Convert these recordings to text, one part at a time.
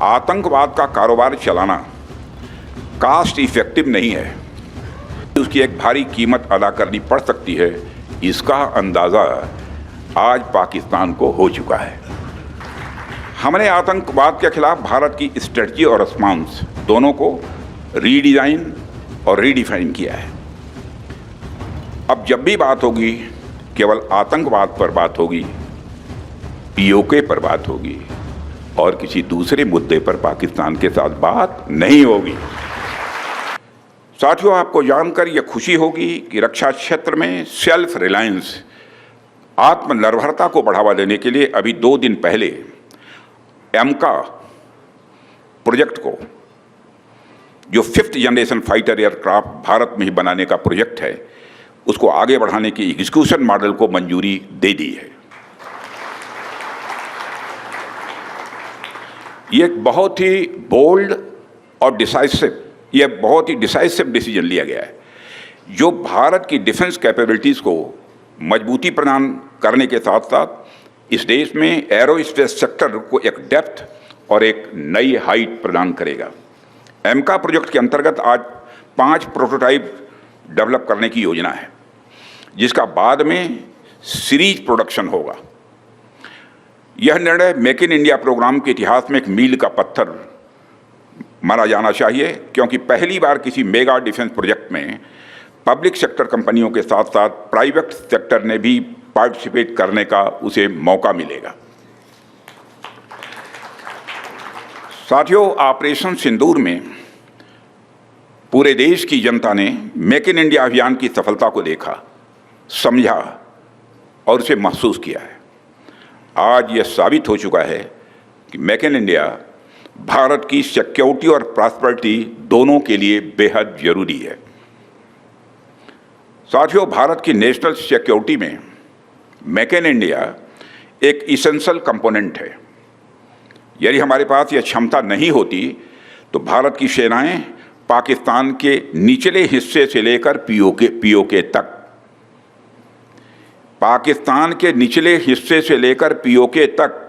आतंकवाद का कारोबार चलाना कास्ट इफेक्टिव नहीं है, उसकी एक भारी कीमत अदा करनी पड़ सकती है। इसका अंदाज़ा आज पाकिस्तान को हो चुका है। हमने आतंकवाद के खिलाफ भारत की स्ट्रेटजी और रिस्पॉन्स दोनों को रीडिज़ाइन और रीडिफाइन किया है। अब जब भी बात होगी केवल आतंकवाद पर बात होगी, पीओके पर बात होगी और किसी दूसरे मुद्दे पर पाकिस्तान के साथ बात नहीं होगी। साथियों, आपको जानकर यह खुशी होगी कि रक्षा क्षेत्र में सेल्फ रिलायंस, आत्मनिर्भरता को बढ़ावा देने के लिए अभी 2 दिन पहले एमका प्रोजेक्ट को, जो 5th generation fighter aircraft Bharat में ही बनाने का प्रोजेक्ट है, उसको आगे बढ़ाने की एग्जीक्यूशन मॉडल को मंजूरी दे दी है। ये एक बहुत ही बोल्ड और बहुत ही डिसाइसिव डिसीजन लिया गया है, जो भारत की डिफेंस कैपेबिलिटीज़ को मजबूती प्रदान करने के साथ साथ इस देश में एरोस्पेस सेक्टर को एक डेप्थ और एक नई हाइट प्रदान करेगा। एमका प्रोजेक्ट के अंतर्गत आज 5 प्रोटोटाइप डेवलप करने की योजना है, जिसका बाद में सीरीज प्रोडक्शन होगा। यह निर्णय मेक इन इंडिया प्रोग्राम के इतिहास में एक मील का पत्थर माना जाना चाहिए, क्योंकि पहली बार किसी मेगा डिफेंस प्रोजेक्ट में पब्लिक सेक्टर कंपनियों के साथ साथ प्राइवेट सेक्टर ने भी पार्टिसिपेट करने का उसे मौका मिलेगा। साथियों, ऑपरेशन सिंदूर में पूरे देश की जनता ने मेक इन इंडिया अभियान की सफलता को देखा, समझा और उसे महसूस किया है। आज यह साबित हो चुका है कि मेक इन इंडिया भारत की सिक्योरिटी और प्रॉस्पेरिटी दोनों के लिए बेहद जरूरी है। साथियों, भारत की नेशनल सिक्योरिटी में मेक इन इंडिया एक इसेंशियल कंपोनेंट है। यदि हमारे पास यह क्षमता नहीं होती तो भारत की सेनाएं पाकिस्तान के निचले हिस्से से लेकर पीओके तक, पाकिस्तान के निचले हिस्से से लेकर पीओके तक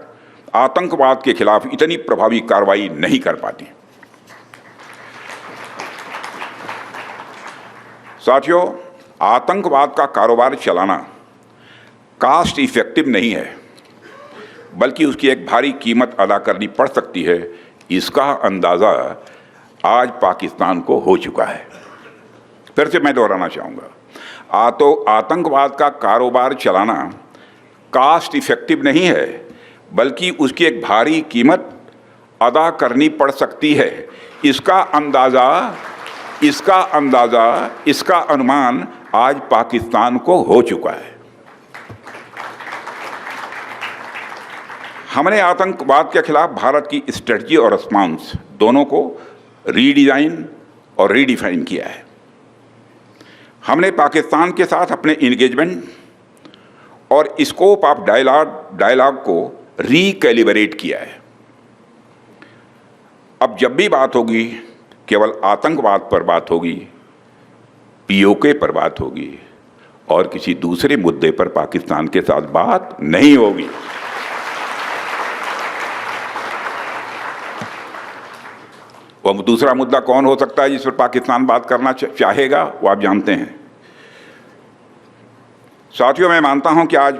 आतंकवाद के खिलाफ इतनी प्रभावी कार्रवाई नहीं कर पाती। साथियों, आतंकवाद का कारोबार चलाना कास्ट इफेक्टिव नहीं है, बल्कि उसकी एक भारी कीमत अदा करनी पड़ सकती है। इसका अंदाज़ा आज पाकिस्तान को हो चुका है। फिर से मैं दोहराना चाहूँगा, आतंकवाद का कारोबार चलाना कास्ट इफेक्टिव नहीं है, बल्कि उसकी एक भारी कीमत अदा करनी पड़ सकती है। इसका अनुमान आज पाकिस्तान को हो चुका है। हमने आतंकवाद के खिलाफ भारत की स्ट्रेटजी और रिस्पॉन्स दोनों को रीडिज़ाइन और रीडिफाइन किया है। हमने पाकिस्तान के साथ अपने इंगेजमेंट और स्कोप ऑफ डायलॉग को रीकैलिब्रेट किया है। अब जब भी बात होगी केवल आतंकवाद पर बात होगी, पीओके पर बात होगी और किसी दूसरे मुद्दे पर पाकिस्तान के साथ बात नहीं होगी। वह दूसरा मुद्दा कौन हो सकता है जिस पर पाकिस्तान बात करना चाहेगा, वो आप जानते हैं। साथियों, मैं मानता हूं कि आज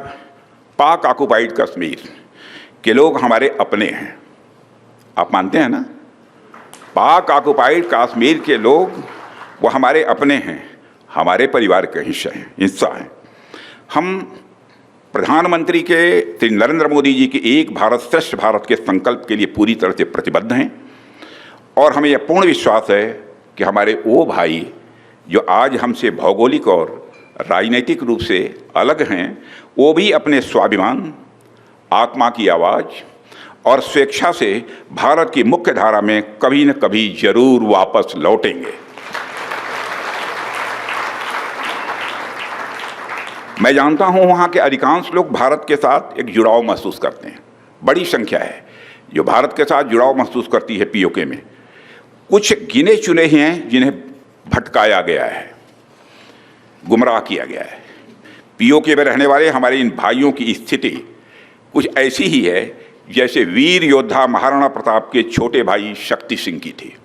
पाक ऑक्युपाइड कश्मीर के लोग हमारे अपने हैं। आप मानते हैं ना? पाक ऑक्युपाइड कश्मीर के लोग वो हमारे अपने हैं, हमारे परिवार के हिस्सा हैं। हम प्रधानमंत्री के श्री नरेंद्र मोदी जी के एक भारत श्रेष्ठ भारत के संकल्प के लिए पूरी तरह से प्रतिबद्ध हैं और हमें यह पूर्ण विश्वास है कि हमारे वो भाई जो आज हमसे भौगोलिक और राजनीतिक रूप से अलग हैं, वो भी अपने स्वाभिमान, आत्मा की आवाज़ और स्वेच्छा से भारत की मुख्य धारा में कभी न कभी जरूर वापस लौटेंगे। मैं जानता हूं वहां के अधिकांश लोग भारत के साथ एक जुड़ाव महसूस करते हैं। बड़ी संख्या है जो भारत के साथ जुड़ाव महसूस करती है। पीओके में कुछ गिने चुने ही हैं जिन्हें भटकाया गया है, गुमराह किया गया है। पीओके में रहने वाले हमारे इन भाइयों की स्थिति कुछ ऐसी ही है जैसे वीर योद्धा महाराणा प्रताप के छोटे भाई शक्ति सिंह की थी।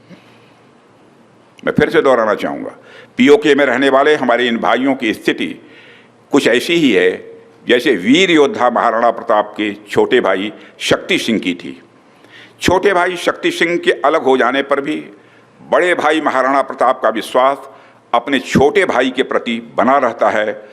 मैं फिर से दोहराना चाहूँगा, पीओके में रहने वाले हमारे इन भाइयों की स्थिति कुछ ऐसी ही है जैसे वीर योद्धा महाराणा प्रताप के छोटे भाई शक्ति सिंह की थी। छोटे भाई शक्ति सिंह के अलग हो जाने पर भी बड़े भाई महाराणा प्रताप का विश्वास अपने छोटे भाई के प्रति बना रहता है